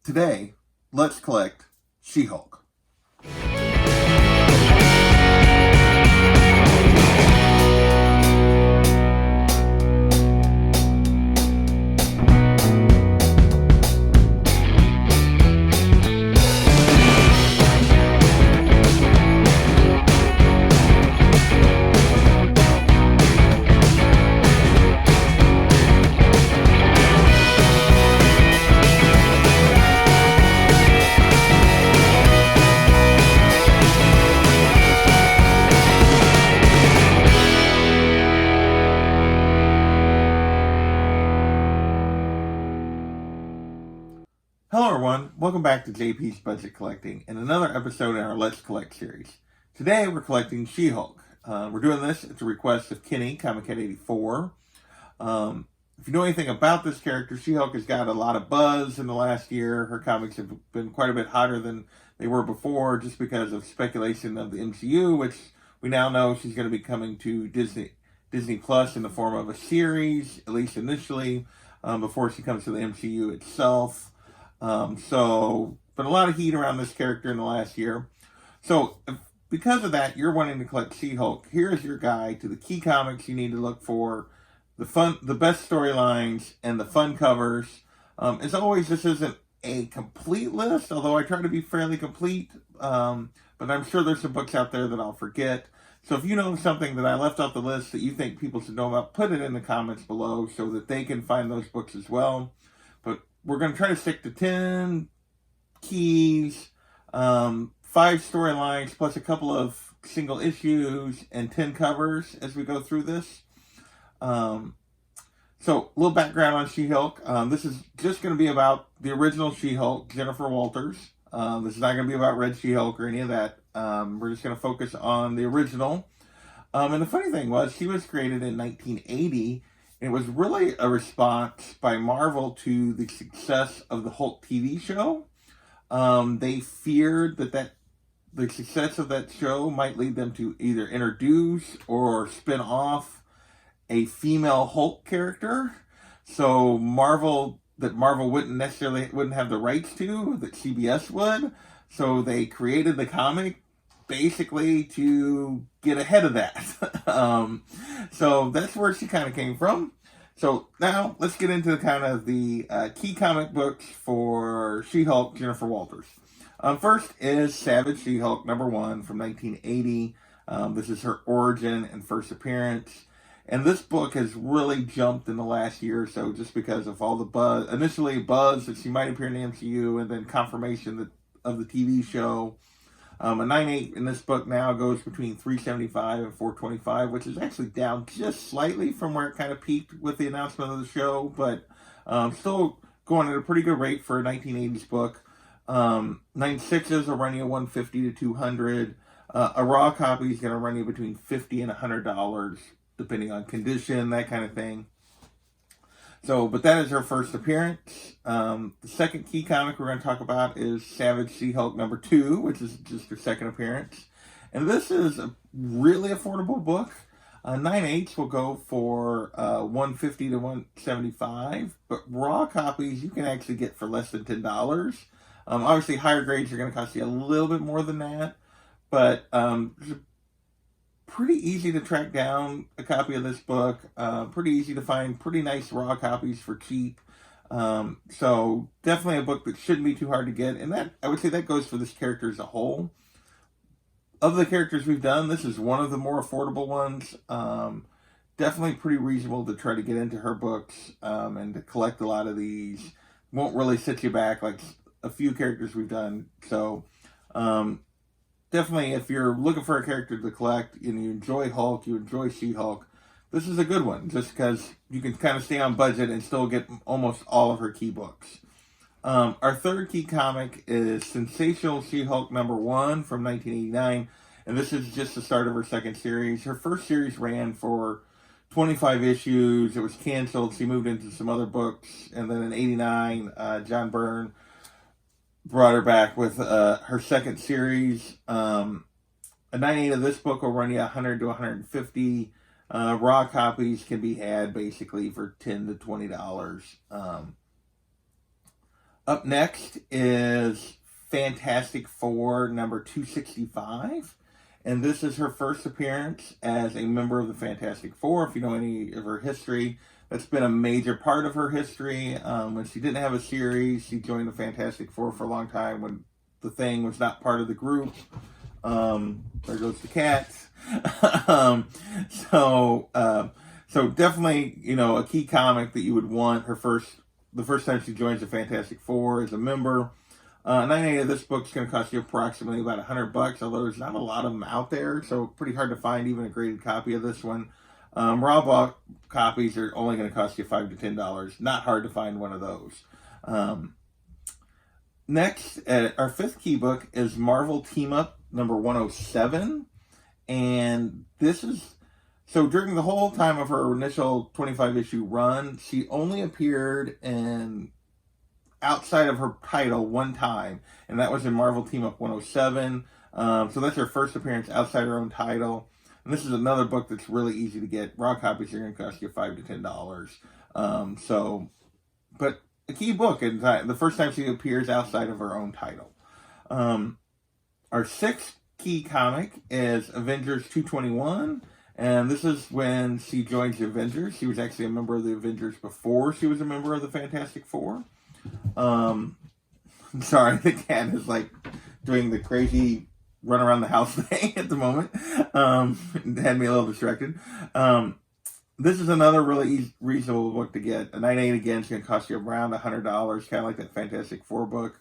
Today, let's collect She-Hulk. Hello everyone, welcome back to JP's Budget Collecting and another episode in our Let's Collect series. Today we're collecting She-Hulk. We're doing this at the request of Kenny, ComicCat84. If you know anything about this character, She-Hulk has got a lot of buzz in the last year. Her comics have been quite a bit hotter than they were before just because of speculation of the MCU, which we now know she's going to be coming to Disney Plus in the form of a series, at least initially, before she comes to the MCU itself. Been a lot of heat around this character in the last year. So, because of that, you're wanting to collect She-Hulk. Here's your guide to the key comics you need to look for, the best storylines, and the fun covers. As always, this isn't a complete list, although I try to be fairly complete. But I'm sure there's some books out there that I'll forget. So if you know something that I left off the list that you think people should know about, put it in the comments below so that they can find those books as well. But we're going to try to stick to 10 keys, 5 storylines, plus a couple of single issues, and 10 covers as we go through this. So, a little background on She-Hulk. This is just going to be about the original She-Hulk, Jennifer Walters. This is not going to be about Red She-Hulk or any of that. We're just going to focus on the original. And the funny thing was, she was created in 1980. It was really a response by Marvel to the success of the Hulk TV show. They feared that the success of that show might lead them to either introduce or spin off a female Hulk character. So Marvel wouldn't have the rights to, that CBS would. So they created the comic basically to get ahead of that. So that's where she kind of came from. So now let's get into kind of the key comic books for She-Hulk, Jennifer Walters. First is Savage She-Hulk #1 from 1980. This is her origin and first appearance. And this book has really jumped in the last year or so just because of all the buzz. Initially buzz that she might appear in the MCU, and then confirmation of the TV show. A 9.8 in this book now goes between $375 and $425, which is actually down just slightly from where it kind of peaked with the announcement of the show, but still going at a pretty good rate for a 1980s book. 9.6s will run you $150 to $200. A raw copy is going to run you between $50 and $100, depending on condition, that kind of thing. So, but that is her first appearance. The second key comic we're going to talk about is Savage She-Hulk #2, which is just her second appearance. And this is a really affordable book. 9.8s will go for $150 to $175, but raw copies you can actually get for less than $10. Obviously, higher grades are going to cost you a little bit more than that, but pretty easy to track down a copy of this book. Pretty easy to find pretty nice raw copies for cheap. So definitely a book that shouldn't be too hard to get. And that, I would say, that goes for this character as a whole. Of the characters we've done, this is one of the more affordable ones. Definitely pretty reasonable to try to get into her books and to collect a lot of these. Won't really set you back like a few characters we've done. So definitely, if you're looking for a character to collect and you enjoy Hulk, you enjoy She-Hulk, this is a good one, just because you can kind of stay on budget and still get almost all of her key books. Our third key comic is Sensational She-Hulk #1 from 1989, and this is just the start of her second series. Her first series ran for 25 issues. It was canceled. She moved into some other books, and then in 89, John Byrne brought her back with her second series. A 9.8 of this book will run you $100 to $150. Raw copies can be had basically for $10 to $20. Up next is Fantastic Four number 265. And this is her first appearance as a member of the Fantastic Four. If you know any of her history, that's been a major part of her history. When she didn't have a series, she joined the Fantastic Four for a long time when the Thing was not part of the group. There goes the cat. So definitely, a key comic that you would want. The first time she joins the Fantastic Four as a member. 98 of this book is going to cost you approximately about $100, although there's not a lot of them out there, so pretty hard to find even a graded copy of this one. Raw copies are only going to cost you $5 to $10. Not hard to find one of those. Next, our fifth key book is Marvel Team Up number 107, and this is so during the whole time of her initial 25-issue run, she only appeared in outside of her title one time, and that was in Marvel Team Up 107. So that's her first appearance outside her own title. And this is another book that's really easy to get. Raw copies are going to cost you $5 to $10. But a key book, and the first time she appears outside of her own title. Our sixth key comic is Avengers 221. And this is when she joins the Avengers. She was actually a member of the Avengers before she was a member of the Fantastic Four. Sorry, the cat is doing the crazy run around the house thing at the moment. Had me a little distracted. This is another really reasonable book to get. A 98 again is going to cost you around $100, kind of like that Fantastic Four book.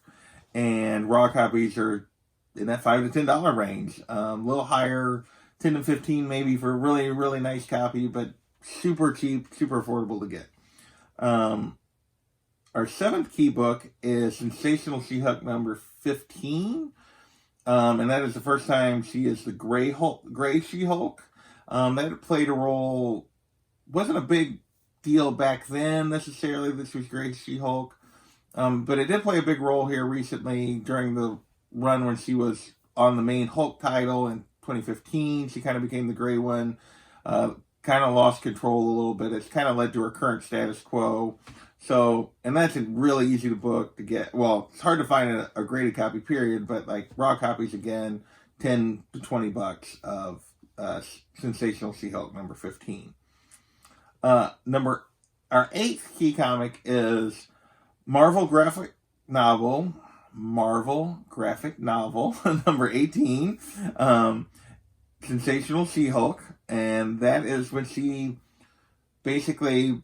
And raw copies are in that $5 to $10 range. A little higher, 10 to 15 maybe for a really, really nice copy, but super cheap, super affordable to get. Our seventh key book is Sensational She-Hulk number 15. And that is the first time she is the Gray She-Hulk. That played a role, wasn't a big deal back then necessarily, this was Gray She-Hulk. But it did play a big role here recently during the run when she was on the main Hulk title in 2015. She kind of became the gray one, kind of lost control a little bit. It's kind of led to her current status quo. So, and that's a really easy book to get. Well, it's hard to find a graded copy, period, but raw copies, again, $10 to $20 of Sensational She-Hulk number 15. Our eighth key comic is Marvel graphic novel number 18, Sensational She-Hulk, and that is when she basically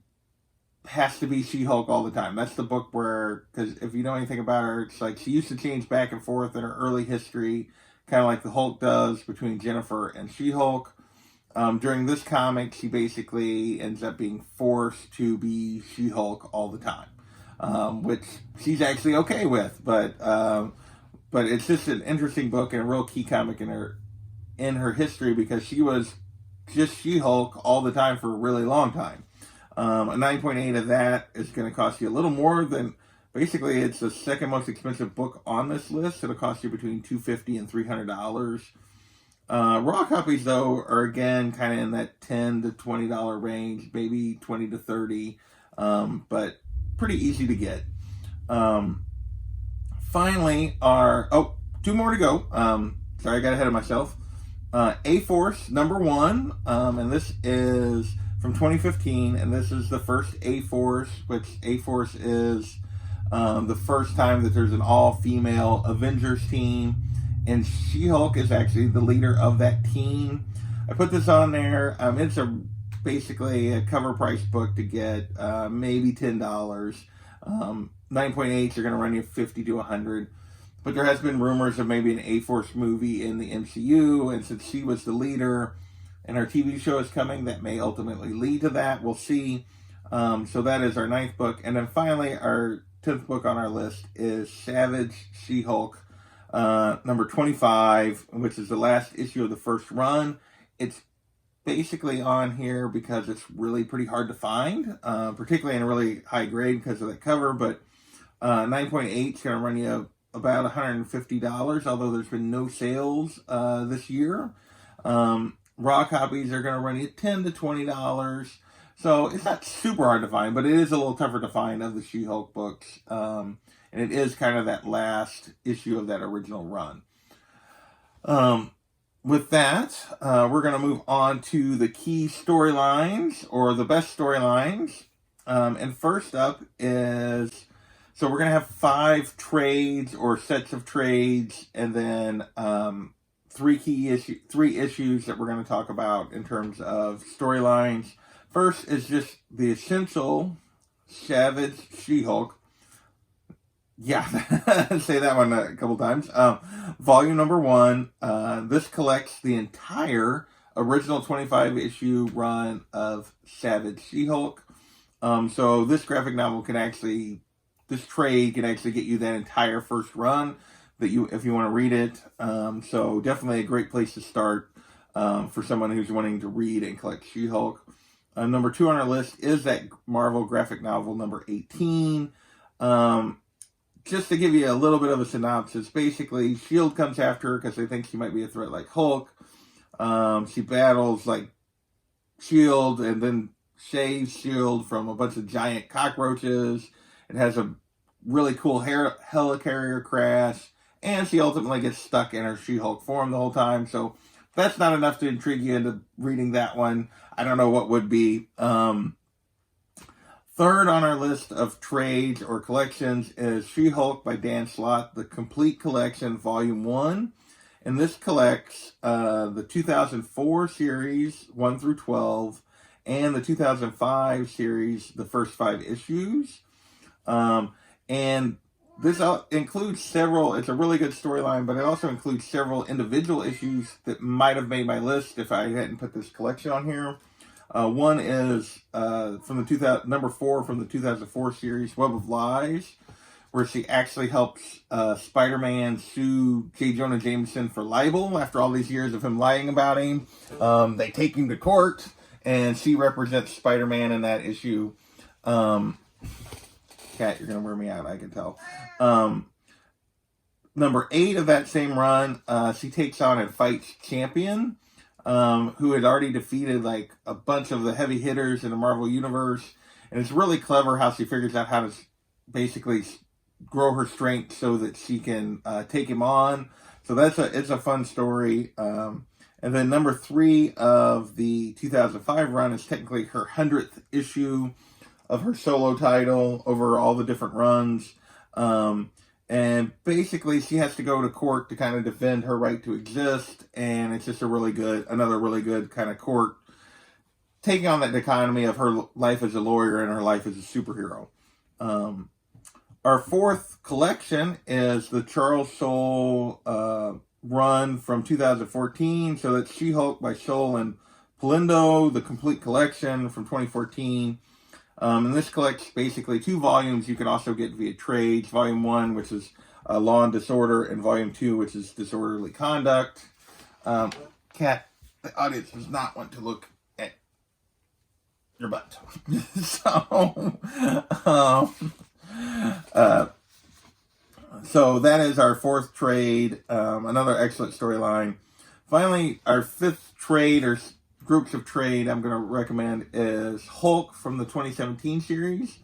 has to be She-Hulk all the time. That's the book where, because if you know anything about her, it's she used to change back and forth in her early history, kind of like the Hulk does between Jennifer and She-Hulk. During this comic, she basically ends up being forced to be She-Hulk all the time, which she's actually okay with, but it's just an interesting book and a real key comic in her history, because she was just She-Hulk all the time for a really long time. A 9.8 of that is going to cost you a little more than, basically it's the second most expensive book on this list. It'll cost you between $250 and $300. Raw copies, though, are again kind of in that $10 to $20 range, maybe $20 to $30, but pretty easy to get. Finally, two more to go. Sorry, I got ahead of myself. A-Force number 1, and this is from 2015, and this is the first A-Force, which A-Force is the first time that there's an all-female Avengers team, and She-Hulk is actually the leader of that team. I put this on there. It's basically a cover price book to get, maybe $10. 9.8s are going to run you $50 to $100. But there has been rumors of maybe an A-Force movie in the MCU, and since she was the leader and our TV show is coming, that may ultimately lead to that. We'll see. So that is our 9th book. And then finally, our 10th book on our list is Savage She-Hulk, number 25, which is the last issue of the first run. It's basically on here because it's really pretty hard to find, particularly in a really high grade because of that cover, but 9.8 is going to run you about $150, although there's been no sales this year. Raw copies are going to run you $10 to $20. So it's not super hard to find, but it is a little tougher to find of the She-Hulk books. and it is kind of that last issue of that original run. With that, we're going to move on to the key storylines, or the best storylines. And first up is, so we're going to have 5 trades or sets of trades, and then 3 issues that we're going to talk about in terms of storylines. First is just the essential Savage She-Hulk. Yeah, say that one a couple times. Volume number 1. This collects the entire original 25 issue run of Savage She-Hulk. So this graphic novel this trade can actually get you that entire first run if you want to read it. So definitely a great place to start for someone who's wanting to read and collect She-Hulk. Number 2 on our list is that Marvel graphic novel number 18. Just to give you a little bit of a synopsis, basically, S.H.I.E.L.D. comes after her because they think she might be a threat like Hulk. She battles like S.H.I.E.L.D. and then saves S.H.I.E.L.D. from a bunch of giant cockroaches. It has a really cool helicarrier crash, and she ultimately gets stuck in her She-Hulk form the whole time. So if that's not enough to intrigue you into reading that one, I don't know what would be. Third on our list of trades or collections is She-Hulk by Dan Slott, the complete collection, Volume 1. And this collects the 2004 series, 1 through 12, and the 2005 series, the first 5 issues. And this includes several, it's a really good storyline, but it also includes several individual issues that might have made my list if I hadn't put this collection on here. One is from the number 4 from the 2004 series, Web of Lies, where she actually helps Spider-Man sue J. Jonah Jameson for libel after all these years of him lying about him. They take him to court, and she represents Spider-Man in that issue. Cat, you're going to wear me out, I can tell. Number 8 of that same run, she takes on and fights Champion, who had already defeated like a bunch of the heavy hitters in the Marvel Universe. And it's really clever how she figures out how to basically grow her strength so that she can take him on. So it's a fun story. And then number 3 of the 2005 run is technically her 100th issue of her solo title over all the different runs. And basically she has to go to court to kind of defend her right to exist. And it's just another really good kind of court, taking on that dichotomy of her life as a lawyer and her life as a superhero. Our 4th collection is the Charles Soule run from 2014. So that's She-Hulk by Soule and Polindo, the complete collection from 2014. And this collects basically 2 volumes you can also get via trades. Volume 1, which is Law and Disorder, and Volume 2, which is Disorderly Conduct. Cat, the audience does not want to look at your butt. So that is our 4th trade. Another excellent storyline. Finally, our 5th trade, or groups of trade I'm going to recommend, is Hulk from the 2017 series.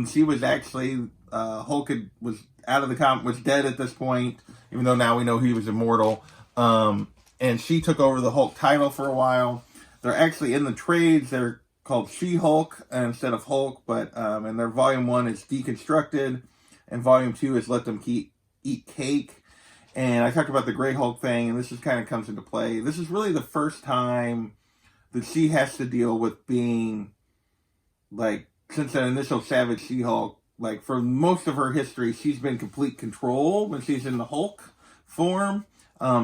She was actually, Hulk was out of the comic, was dead at this point, even though now we know he was immortal. And she took over the Hulk title for a while. They're actually in the trades, they're called She-Hulk instead of Hulk, but and their Volume 1 is Deconstructed, and Volume 2 is Let Them Eat Cake. And I talked about the Grey Hulk thing, and this is kind of comes into play. This is really the first time that she has to deal with being, like, since that initial Savage She-Hulk, like, for most of her history, she's been complete control when she's in the Hulk form.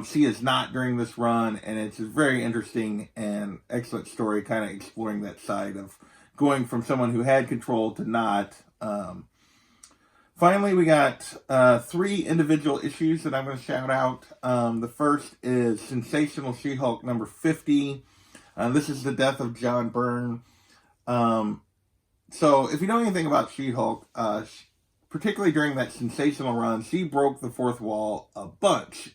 She is not during this run, and it's a very interesting and excellent story, kind of exploring that side of going from someone who had control to not. Finally, we got 3 individual issues that I'm going to shout out. The first is Sensational She-Hulk number 50. This is the death of John Byrne. So if you know anything about She-Hulk, particularly during that sensational run, she broke the 4th wall a bunch.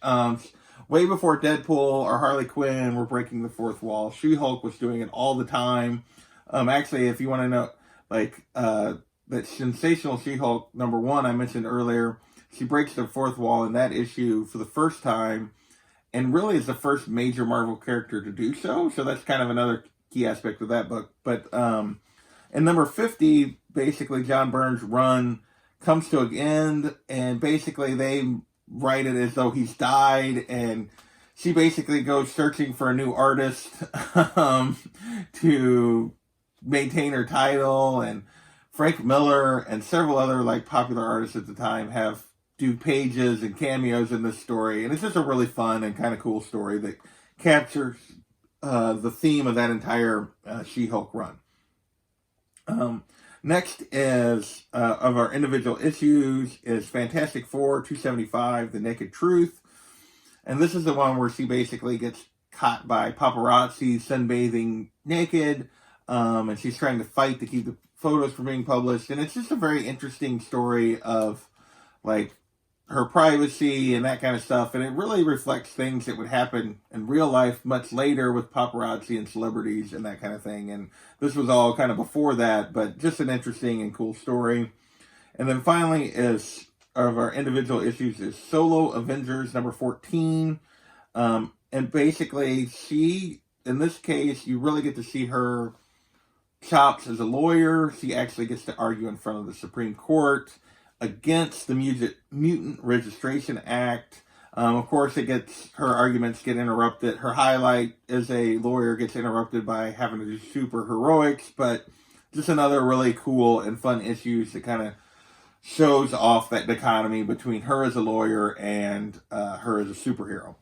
Way before Deadpool or Harley Quinn were breaking the 4th wall, She-Hulk was doing it all the time. Actually, if you want to know, like, that Sensational She-Hulk #1 I mentioned earlier, she breaks the fourth wall in that issue for the first time, and really is the first major Marvel character to do so. So that's kind of another key aspect of that book. But in #50, basically John Byrne's run comes to an end, and basically they write it as though he's died, and she basically goes searching for a new artist to maintain her title, and Frank Miller and several other like popular artists at the time have do pages and cameos in this story, and it's just a really fun and kind of cool story that captures the theme of that entire She-Hulk run. Next is of our individual issues is Fantastic Four 275, The Naked Truth. And this is the one where she basically gets caught by paparazzi sunbathing naked, and she's trying to fight to keep the photos from being published. And it's just a very interesting story of like her privacy and that kind of stuff. And it really reflects things that would happen in real life much later with paparazzi and celebrities and that kind of thing. And this was all kind of before that, but just an interesting and cool story. And then finally is of our individual issues is Solo Avengers #14. And basically she, in this case, you really get to see her chops as a lawyer. She actually gets to argue in front of the Supreme Court against the Mutant Registration Act. Of course, her arguments get interrupted. Her highlight as a lawyer gets interrupted by having to do super heroics, but just another really cool and fun issues that kind of shows off that dichotomy between her as a lawyer and her as a superhero.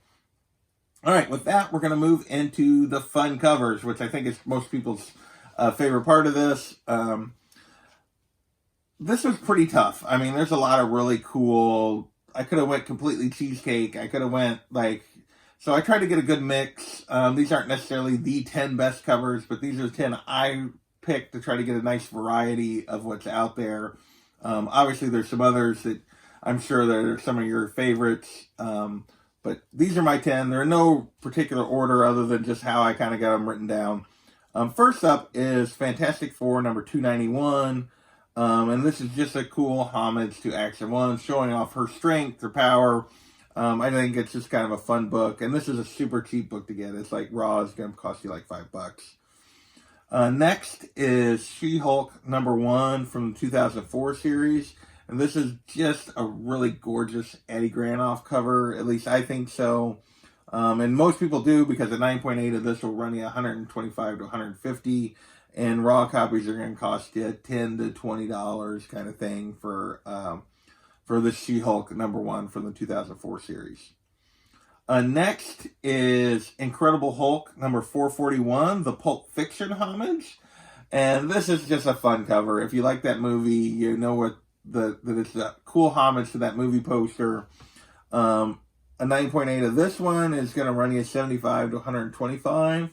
All right, with that, we're going to move into the fun covers, which I think is most people's favorite part of this. This was pretty tough. I mean, there's a lot of really cool. I could have went completely cheesecake. I could have went so I tried to get a good mix. These aren't necessarily the 10 best covers, but these are the 10 I picked to try to get a nice variety of what's out there. Obviously, there's some others that I'm sure that are some of your favorites. But these are my 10. They're in no particular order other than just how I kind of got them written down. First up is Fantastic Four #291. And this is just a cool homage to Action One, showing off her strength, her power. I think it's just kind of a fun book. And this is a super cheap book to get. It's like raw is going to cost you like $5. Next is She-Hulk #1 from the 2004 series. And this is just a really gorgeous Eddie Granoff cover. At least I think so. And most people do, because a 9.8 of this will run you $125 to $150. And raw copies are going to cost you $10 to $20 kind of thing for the She-Hulk #1 from the 2004 series. Next is Incredible Hulk #441, the Pulp Fiction homage. And this is just a fun cover. If you like that movie, you know that it's a cool homage to that movie poster. A 9.8 of this one is going to run you $75 to $125.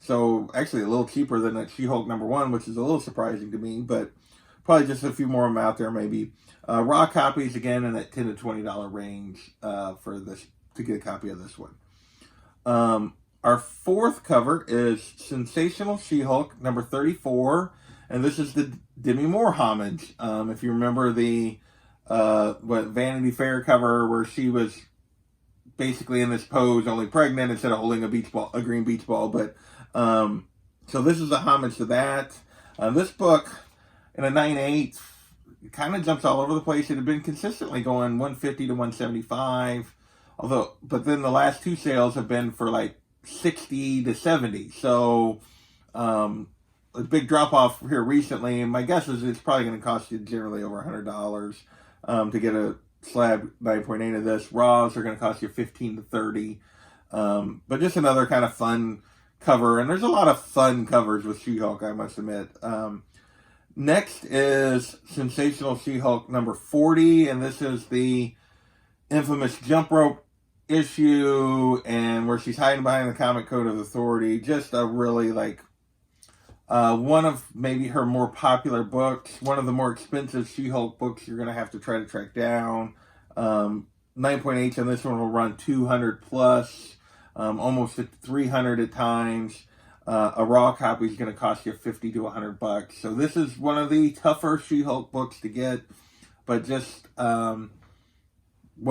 So actually a little cheaper than that She-Hulk #1, which is a little surprising to me, but probably just a few more of them out there maybe. Raw copies again in that $10 to $20 range for this to get a copy of this one. Our fourth cover is Sensational She-Hulk #34, and this is the Demi Moore homage. If you remember the Vanity Fair cover where she was basically in this pose, only pregnant instead of holding a green beach ball. But so this is a homage to that. This book in a 9.8 kind of jumps all over the place. It had been consistently going $150 to $175, but then the last two sales have been for like $60 to $70. So a big drop off here recently, and my guess is it's probably going to cost you generally over $100 to get a slab 9.8 of this. Raws are going to cost you $15 to $30. But just another kind of fun cover, and there's a lot of fun covers with She-Hulk, I must admit. Next is Sensational She-Hulk #40, and this is the infamous jump rope issue, and where she's hiding behind the Comic Code of Authority. Just a really one of maybe her more popular books, one of the more expensive She-Hulk books you're going to have to try to track down. 9.8 on this one will run 200 plus, almost at 300 at times. A raw copy is going to cost you $50 to $100. So this is one of the tougher She-Hulk books to get, but just one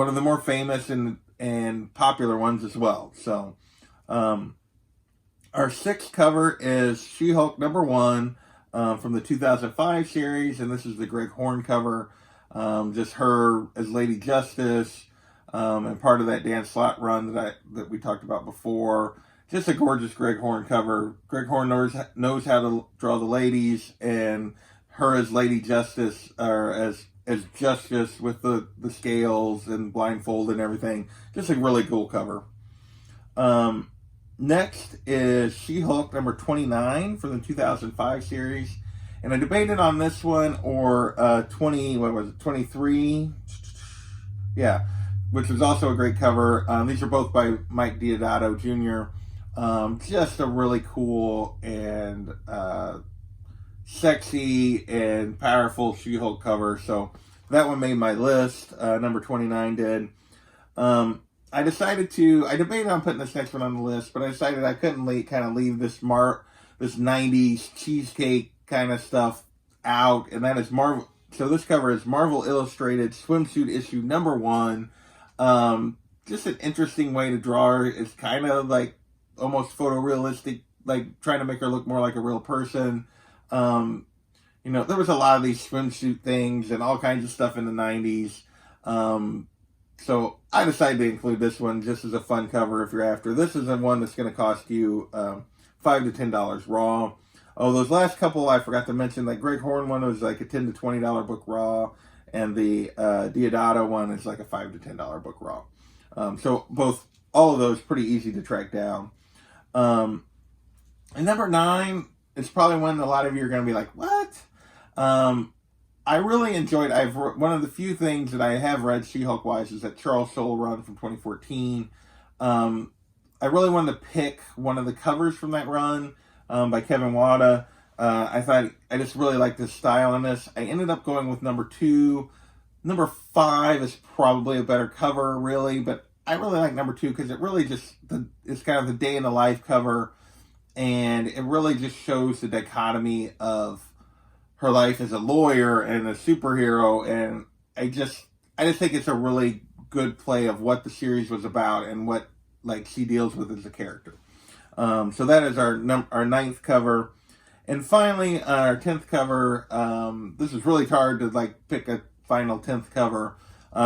of the more famous and popular ones as well. So our sixth cover is She-Hulk #1 from the 2005 series, and this is the Greg Horn cover. Just her as Lady Justice, and part of that Dan Slott run that we talked about before. Just a gorgeous Greg Horn cover. Greg Horn knows how to draw the ladies, and her as Lady Justice, or as Justice with the scales and blindfold and everything. Just a really cool cover. Next is She-Hulk #29 from the 2005 series. And I debated on this one or 23? Yeah, which was also a great cover. These are both by Mike Deodato Jr. Just a really cool and sexy and powerful She-Hulk cover. So that one made my list. Number 29 did. I debated on putting this next one on the list, but I decided I couldn't leave this 90s cheesecake kind of stuff out, and that is Marvel. So this cover is Marvel Illustrated Swimsuit issue #1. Just an interesting way to draw her. It's kind of like almost photorealistic, like trying to make her look more like a real person. There was a lot of these swimsuit things and all kinds of stuff in the 90s. So I decided to include this one just as a fun cover if you're after. This is the one that's going to cost you $5 to $10 raw. Oh, those last couple I forgot to mention. That Greg Horn one was like a $10 to $20 book raw, and the Deodato one is like a $5 to $10 book raw. So all of those pretty easy to track down. And number 9 is probably one a lot of you are going to be like, what? I really enjoyed. One of the few things that I have read She-Hulk wise is that Charles Soule run from 2014. I really wanted to pick one of the covers from that run by Kevin Wada. I just really liked the style on this. I ended up going with number 2. Number 5 is probably a better cover, really, but I really like number 2 because it really it's kind of the day in the life cover, and it really just shows the dichotomy of her life as a lawyer and a superhero, and I just think it's a really good play of what the series was about and what she deals with as a character. So that is our 9th cover, and finally our 10th cover. This is really hard to pick a final 10th cover.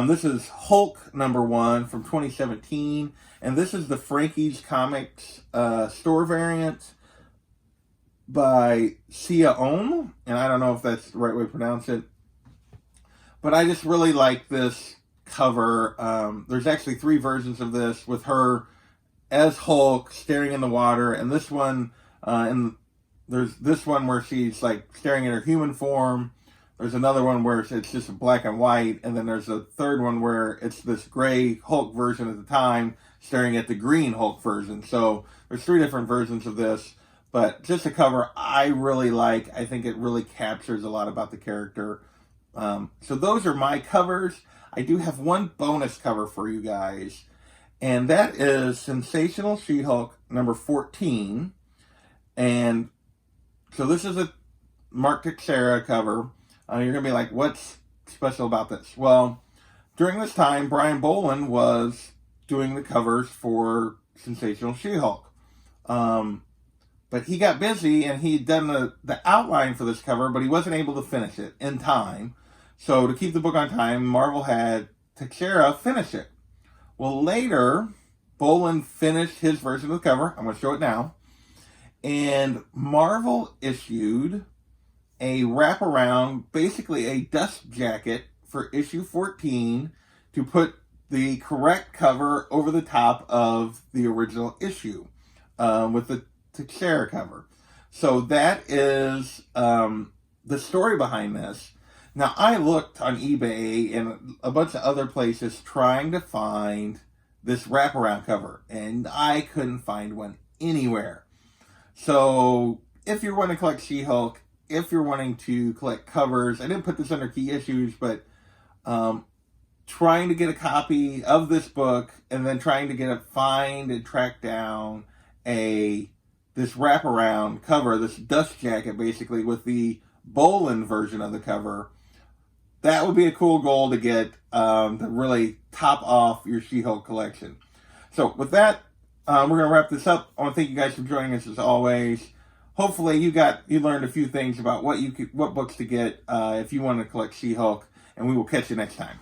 This is Hulk #1 from 2017, and this is the Frankie's Comics store variant by Sia Ohm, and I don't know if that's the right way to pronounce it, but I just really like this cover. There's actually 3 versions of this with her as Hulk staring in the water, and this one, there's this one where she's staring at her human form. There's another one where it's just black and white, and then there's a third one where it's this gray Hulk version at the time staring at the green Hulk version. So there's 3 different versions of this. But just a cover I really like. I think it really captures a lot about the character. So those are my covers. I do have one bonus cover for you guys, and that is Sensational She-Hulk #14. And so this is a Mark Texeira cover. You're going to be like, what's special about this? Well, during this time, Brian Boland was doing the covers for Sensational She-Hulk. But he got busy, and he'd done the outline for this cover, but he wasn't able to finish it in time. So to keep the book on time, Marvel had Texeira finish it. Well, later, Boland finished his version of the cover. I'm going to show it now. And Marvel issued a wraparound, basically a dust jacket for issue 14 to put the correct cover over the top of the original issue with the Texeira cover. So that is the story behind this. Now, I looked on eBay and a bunch of other places trying to find this wraparound cover, and I couldn't find one anywhere. So if you're wanting to collect She-Hulk, if you're wanting to collect covers, I didn't put this under key issues, but trying to get a copy of this book and then trying to find and track down a this wraparound cover, this dust jacket basically, with the Bolin version of the cover, that would be a cool goal to get to really top off your She-Hulk collection. So with that, we're going to wrap this up. I want to thank you guys for joining us as always. Hopefully you learned a few things about what books to get if you want to collect She-Hulk, and we will catch you next time.